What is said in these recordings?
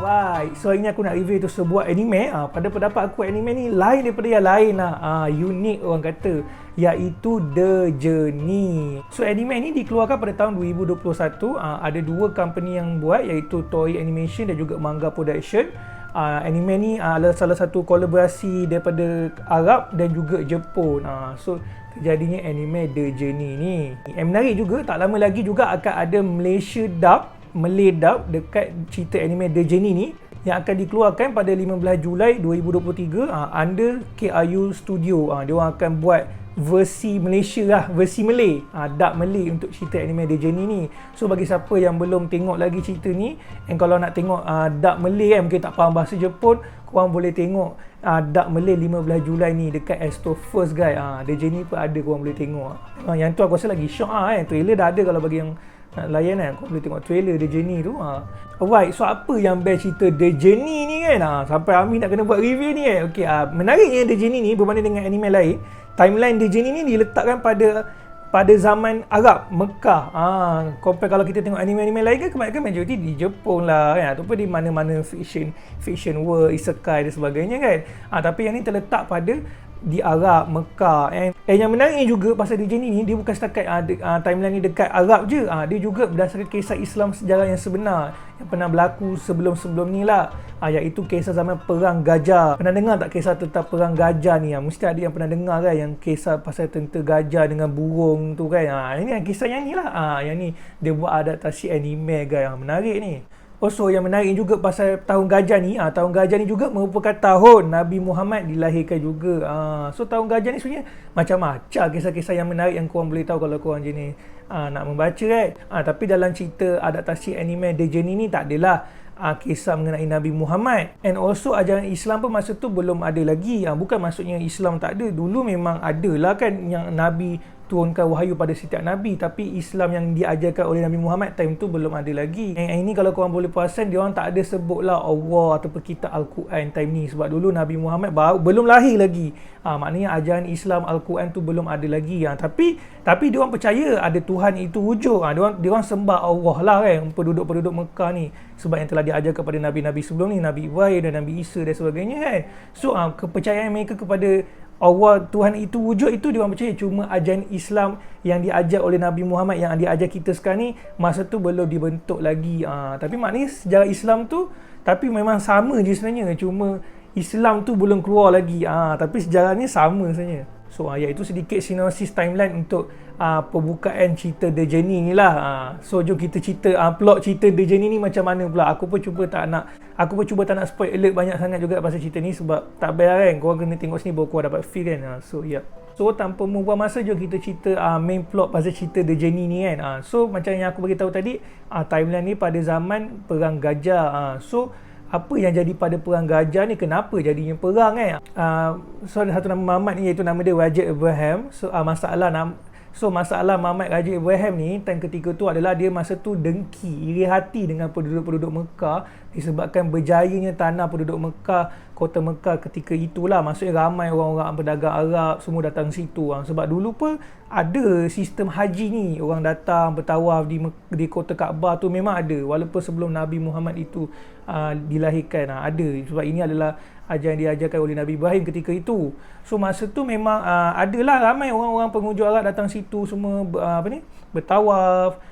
Alright, so hari ni aku nak review tu sebuah anime. Pada pendapat aku anime ni lain daripada yang lain lah. Unik orang kata, iaitu The Journey. So anime ni dikeluarkan pada tahun 2021. Ada dua company yang buat, iaitu Toei Animation dan juga Manga Production. Anime ni adalah salah satu kolaborasi daripada Arab dan juga Jepun. So terjadinya anime The Journey ni. Yang menarik juga, tak lama lagi juga akan ada Malay dub dekat cerita anime The Journey ni yang akan dikeluarkan pada 15 Julai 2023 under KRU Studio. Dia orang akan buat versi Malaysia lah, versi Malay, dub Malay untuk cerita anime The Journey ni. So bagi siapa yang belum tengok lagi cerita ni, and kalau nak tengok dub Malay kan, mungkin tak faham bahasa Jepun, korang boleh tengok dub Malay 15 Julai ni dekat Astro First guys. The Journey pun ada, korang boleh tengok. Yang tu aku rasa lagi syok kan, trailer dah ada. Kalau bagi yang nak layan kan, kau boleh tengok trailer The Journey tu. Alright, so apa yang best cerita The Journey ni kan? Sampai Amin nak kena buat review ni kan. Okay, menariknya The Journey ni berbanding dengan anime lain, timeline The Journey ni diletakkan pada zaman Arab, Mekah. Compare kalau kita tengok anime-anime lain kan, kebanyakan majoriti di Jepun lah kan, ataupun di mana-mana fiction world, isekai dan sebagainya kan. Tapi yang ni terletak pada di Arab, Mekah. And yang menariknya juga pasal The Journey ni, dia bukan setakat timeline ni dekat Arab je. Dia juga berdasarkan kisah Islam sejarah yang sebenar yang pernah berlaku sebelum-sebelum ni lah, iaitu kisah zaman Perang Gajah. Pernah dengar tak kisah tentang Perang Gajah ni? Mesti ada yang pernah dengar kan, yang kisah pasal tentera gajah dengan burung tu kan. Ini kisah yang ni lah. Yang ni dia buat adaptasi anime guys. Menarik ni. Also yang menarik juga pasal tahun gajah ni, tahun gajah ni juga merupakan tahun Nabi Muhammad dilahirkan juga. So tahun gajah ni sebenarnya macam-macam kisah-kisah yang menarik yang korang boleh tahu kalau korang jenis nak membaca kan. Tapi dalam cerita adaptasi anime The Journey ni tak adalah kisah mengenai Nabi Muhammad. And also ajaran Islam pun masa tu belum ada lagi. Bukan maksudnya Islam tak ada, dulu memang ada lah kan, yang Nabi turunkan wahyu pada setiap Nabi. Tapi Islam yang diajarkan oleh Nabi Muhammad time tu belum ada lagi. Yang ini kalau korang boleh perasan, dia orang tak ada sebut lah Allah ataupun kitab Al-Quran time ni. Sebab dulu Nabi Muhammad belum lahir lagi. Maknanya ajaran Islam Al-Quran tu belum ada lagi. Tapi dia orang percaya ada Tuhan itu wujud. Dia orang sembah Allah lah kan, penduduk-penduduk Mekah ni. Sebab yang telah diajar kepada Nabi-Nabi sebelum ni, Nabi Ibrahim dan Nabi Isa dan sebagainya kan. So kepercayaan mereka kepada Allah, Tuhan itu wujud itu, dia orang percaya. Cuma ajaran Islam yang diajar oleh Nabi Muhammad, yang diajar kita sekarang ni, masa tu belum dibentuk lagi. Tapi maknanya sejarah Islam tu, tapi memang sama je sebenarnya. Cuma Islam tu belum keluar lagi. Tapi sejarahnya sama sebenarnya. So iaitu sedikit sinopsis timeline untuk pembukaan cerita The Journey ni lah. So jom kita cerita plot cerita The Journey ni macam mana pula. Aku pun cuba tak nak spoil alert banyak sangat juga pasal cerita ni, sebab tak payah kan, korang kena tengok sini baru korang dapat feel kan. So tanpa membuang masa, jom kita cerita main plot pasal cerita The Journey ni kan. So macam yang aku beritahu tadi, timeline ni pada zaman Perang Gajah. So apa yang jadi pada Perang Gajah ni, kenapa jadinya perang kan? So ada satu nama Muhammad ni, iaitu nama dia Raja Ibrahim. So masalah Muhammad Raja Ibrahim ni time ketika tu adalah dia masa tu dengki, iri hati dengan penduduk-penduduk Mekah disebabkan berjayanya tanah penduduk Mekah, kota Mekah ketika itulah. Maksudnya ramai orang-orang pedagang Arab semua datang situ. Sebab dulu pun ada sistem haji ni, orang datang bertawaf di kota Kaabah tu memang ada, walaupun sebelum Nabi Muhammad itu dilahirkan. Ada, sebab ini adalah ajaran diajarkan oleh Nabi Ibrahim ketika itu. So masa tu memang adalah ramai orang-orang pengunjung Arab datang situ semua bertawaf,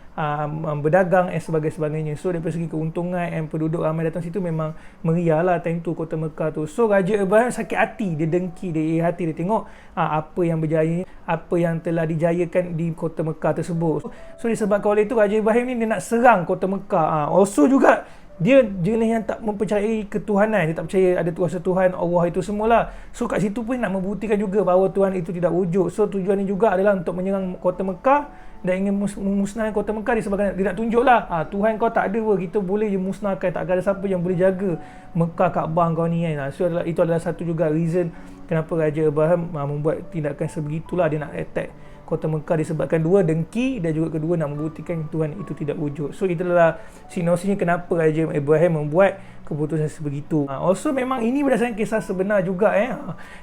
berdagang dan sebagainya. So daripada segi keuntungan and penduduk ramai datang situ, memang meriah lah time tu kota Mekah tu. So Raja Ibrahim sakit hati, dia dengki, dia iri hati, dia tengok apa yang berjaya, apa yang telah dijayakan di kota Mekah tersebut. So disebabkan oleh itu Raja Ibrahim ni dia nak serang kota Mekah. Also juga dia jenis yang tak mempercayai ketuhanan. Dia tak percaya ada kuasa Tuhan, Allah itu semualah. So kat situ pun nak membuktikan juga bahawa Tuhan itu tidak wujud. So tujuannya juga adalah untuk menyerang kota Mekah dan ingin memusnahkan kota Mekah disebabkan dia nak tunjuklah Tuhan kau tak ada pun, kita boleh je musnahkan, tak ada siapa yang boleh jaga Mekah, Kaabah kau ni kan. So itu adalah satu juga reason kenapa Raja Ibrahim membuat tindakan sebegitulah. Dia nak attack kota Mekah disebabkan dua, dengki, dan juga kedua nak membuktikan Tuhan itu tidak wujud. So itulah sinopsisnya kenapa Raja Ibrahim membuat keputusan sebegitu. Also memang ini berdasarkan kisah sebenar juga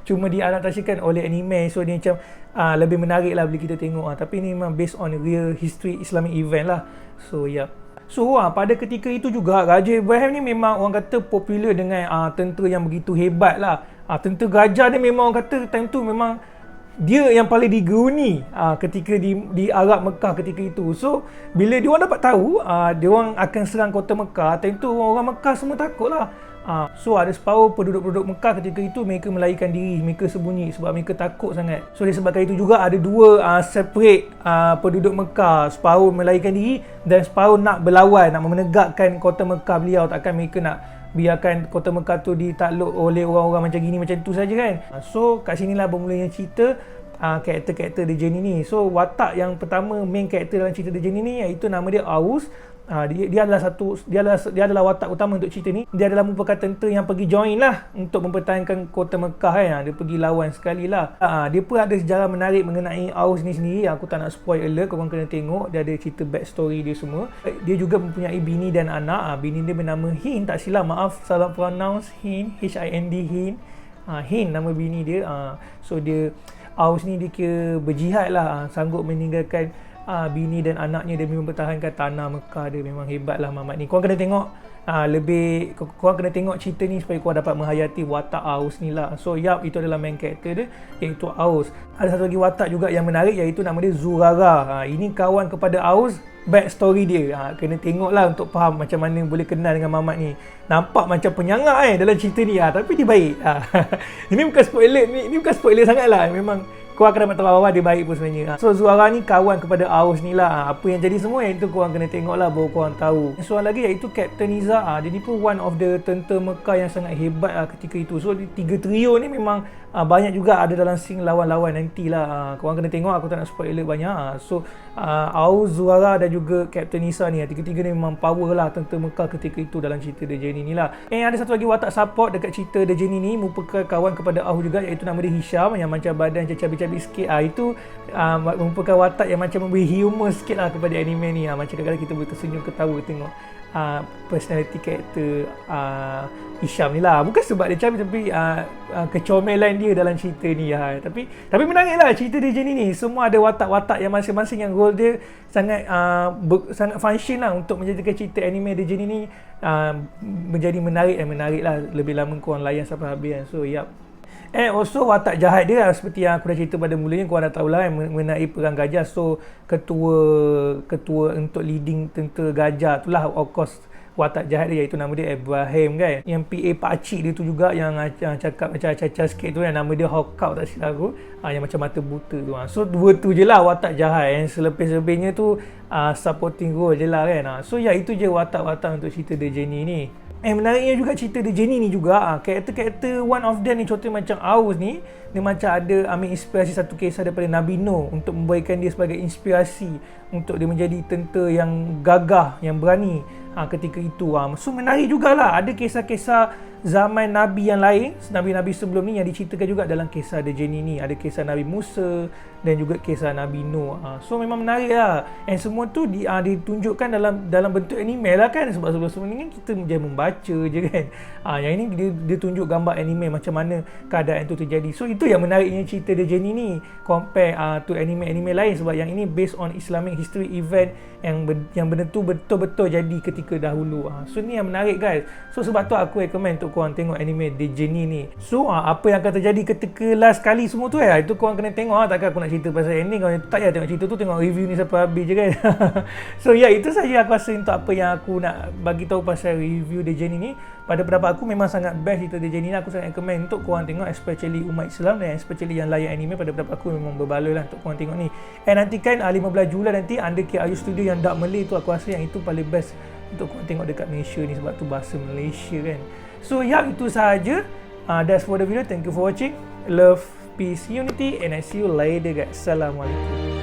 cuma diadaptasikan oleh anime. So dia macam lebih menarik lah bila kita tengok. Tapi ini memang based on real history Islamic event lah. So So pada ketika itu juga Raja Ibrahim ni memang orang kata popular dengan tentera yang begitu hebat lah. Tentera gajah ni memang orang kata time tu memang dia yang paling digeruni ketika di Arab Mekah ketika itu. So bila dia orang dapat tahu dia orang akan serang kota Mekah, time tu orang Mekah semua takutlah. So ada separuh penduduk-penduduk Mekah ketika itu mereka melarikan diri, mereka sembunyi sebab mereka takut sangat. So disebabkan itu juga ada dua separate penduduk Mekah, separuh melarikan diri dan separuh nak berlawan, nak menegakkan kota Mekah beliau. Takkan mereka nak biarkan kota Mekah tu ditakluk oleh orang-orang macam gini, macam tu saja kan. So kat sinilah bermulanya cerita karakter-karakter The Journey ni. So watak yang pertama, main karakter dalam cerita The Journey ni, iaitu nama dia Aus. Dia adalah watak utama untuk cerita ni. Dia adalah merupakan tentera yang pergi join lah untuk mempertahankan kota Mekah kan. Dia pergi lawan sekali lah. Dia pun ada sejarah menarik mengenai Aus ni sendiri. Aku tak nak spoil alert, korang kena tengok. Dia ada cerita backstory dia semua. Dia juga mempunyai bini dan anak. Bini dia bernama Hind, tak silap, maaf salah pronounce, Hind, Hind, Hind. Hind nama bini dia. So dia Aus ni dia kira berjihad lah, sanggup meninggalkan bini dan anaknya demi mempertahankan tanah Mekah. Dia memang hebat lah Mamat ni. Korang kena tengok korang kena tengok cerita ni supaya korang dapat menghayati watak Aus ni lah. So itu adalah main character dia, iaitu Aus. Ada satu lagi watak juga yang menarik, iaitu nama dia Zurara. Ini kawan kepada Aus. Backstory dia kena tengok lah untuk faham macam mana boleh kenal dengan Mamat ni. Nampak macam penyangak dalam cerita ni tapi dia baik. Ini bukan spoiler, ni bukan spoiler sangat lah. Memang korang akan dapat tahu bawah dia baik pun sebenarnya. So Zurara ni kawan kepada Aus ni lah. Apa yang jadi semua iaitu korang kena tengok lah, baru korang tahu. Soalan lagi iaitu Captain Iza. Dia ni pun one of the tentera Mekah yang sangat hebat ketika itu. So tiga trio ni memang banyak juga ada dalam scene lawan-lawan nantilah. Korang kena tengok, aku tak nak spoiler banyak. So Aus, Zurara dan juga Captain Iza ni, tiga-tiga ni memang power lah tentera Mekah ketika itu dalam cerita The Journey ni lah. Ada satu lagi watak support dekat cerita The Journey ni, merupakan kawan kepada Aus juga, iaitu nama dia Hisham, yang macam badan cabi-cabi sikit. Itu merupakan watak yang macam memberi humor sikit lah kepada anime ni. Macam kadang-kadang kita boleh tersenyum ketawa tengok personality karakter Hisham ni lah. Bukan sebab dia cabi, tapi kecomelan dia dalam cerita ni. Tapi menarik lah cerita The Journey ni. Semua ada watak-watak yang masing-masing yang role dia sangat sangat function lah untuk menjadikan cerita anime The Journey ni menjadi menarik lah. Lebih lama korang layan sampai habis kan. So also watak jahat dia seperti yang aku dah cerita pada mulanya, korang dah tahulah mengenai perang gajah. So ketua untuk leading tentera gajah tu lah of course watak jahat dia, iaitu nama dia Ibrahim kan. Yang PA pakcik dia tu juga yang cakap macam acah-acah sikit tu, nama dia Hawkau tak silap aku, yang macam mata buta tu. So dua tu je lah watak jahat. Yang selebihnya tu supporting role je lah kan. So itu je watak-watak untuk cerita The Journey ni. Menariknya juga cerita The Journey ni juga, karakter-karakter one of them ni, contohnya macam Aus ni, dia macam ada ambil inspirasi satu kisah daripada Nabi Nuh untuk memberikan dia sebagai inspirasi untuk dia menjadi tentera yang gagah, yang berani ketika itu. So menarik jugalah, ada kisah-kisah zaman Nabi yang lain, Nabi-Nabi sebelum ni yang diceritakan juga dalam kisah The Journey ni. Ada kisah Nabi Musa dan juga kisah Nabi Nuh. So memang menarik lah. And semua tu ditunjukkan dalam bentuk anime lah kan. Sebab sebelum ni kan kita je membaca je kan. Yang ini dia tunjuk gambar anime macam mana keadaan tu terjadi. So itu yang menariknya cerita The Journey ni compare to anime-anime lain. Sebab yang ini based on Islamic history event yang benda tu betul-betul jadi ketika dahulu. So ni yang menarik guys. So sebab tu aku recommend untuk korang tengok anime The Journey ni. So apa yang akan terjadi ketika last kali semua tu itu korang kena tengok. Takkan aku nak cerita pasal ending, kalau tak payah tengok cerita tu, tengok review ni sampai habis je kan. So itu saja aku rasa untuk apa yang aku nak bagi tahu pasal review The Journey ni. Pada pendapat aku memang sangat best cerita The Journey ni. Aku sangat recommend untuk korang tengok, especially umat Islam dan especially yang layan anime. Pada pendapat aku memang berbaloi lah untuk korang tengok ni. Nantikan 15 Julai nanti Under KRU Studio yang dub Malay tu, aku rasa yang itu paling best untuk korang tengok dekat Malaysia ni, sebab tu bahasa Malaysia kan. So itu sahaja. That's for the video. Thank you for watching. Love, peace, unity, and I see you later guys. Assalamualaikum.